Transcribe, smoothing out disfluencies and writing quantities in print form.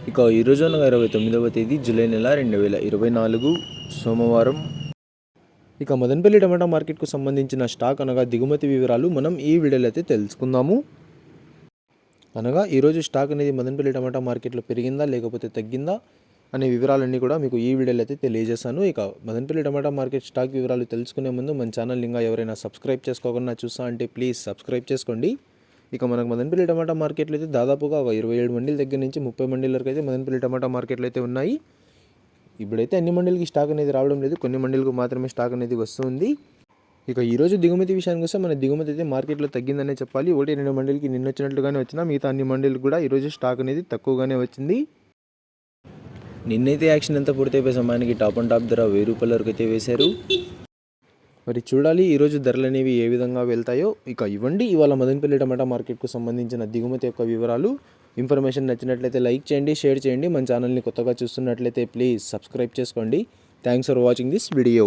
ఇక ఈరోజు అనగా 29వ తేదీ జూలై నెల 2024 సోమవారం. ఇక మదనపల్లి టమాటా మార్కెట్కు సంబంధించిన స్టాక్ అనగా దిగుమతి వివరాలు మనం ఈ వీడియోలో అయితే తెలుసుకుందాము. అనగా ఈరోజు స్టాక్ అనేది మదనపల్లి టమాటా మార్కెట్లో పెరిగిందా లేకపోతే తగ్గిందా అనే వివరాలన్నీ కూడా మీకు ఈ వీడియోలో అయితే తెలియజేస్తాను. ఇక మదనపల్లి టమాటా మార్కెట్ స్టాక్ వివరాలు తెలుసుకునే ముందు మన ఛానల్ ఇంకా ఎవరైనా సబ్స్క్రైబ్ చేసుకోకుండా చూస్తా అంటే ప్లీజ్ సబ్స్క్రైబ్ చేసుకోండి. ఇక మనకు మదనపల్లి టమాటా మార్కెట్లో అయితే దాదాపుగా ఒక 27 మండీల దగ్గర నుంచి 30 మండీల వరకు అయితే మదనపల్లి టమాటా మార్కెట్లో అయితే ఉన్నాయి. ఇప్పుడైతే అన్ని మండీలకి స్టాక్ అనేది రావడం లేదు, కొన్ని మండీలకు మాత్రమే స్టాక్ అనేది వస్తుంది. ఇక ఈరోజు దిగుమతి విషయానికి వస్తే మన దిగుమతి అయితే మార్కెట్లో తగ్గిందనే చెప్పాలి. 1-2 మండీలకి నిన్న వచ్చినట్లుగానే వచ్చినా మిగతా అన్ని మండీలకు కూడా ఈరోజు స్టాక్ అనేది తక్కువగానే వచ్చింది. నిన్నైతే యాక్షన్ అంతా పూర్తయిపోయే సమయానికి టాప్ అండ్ టాప్ ధర 1000 రూపాయల వరకు అయితే వేశారు. మరి చూడాలి ఈరోజు ధరలు అనేవి ఏ విధంగా వెళ్తాయో. ఇక ఇవ్వండి ఇవాళ మదనపల్లి టమాటా మార్కెట్కు సంబంధించిన దిగుమతి యొక్క వివరాలు. ఇన్ఫర్మేషన్ నచ్చినట్లయితే లైక్ చేయండి, షేర్ చేయండి. మన ఛానల్ని కొత్తగా చూస్తున్నట్లయితే ప్లీజ్ సబ్స్క్రైబ్ చేసుకోండి. Thanks for watching this video.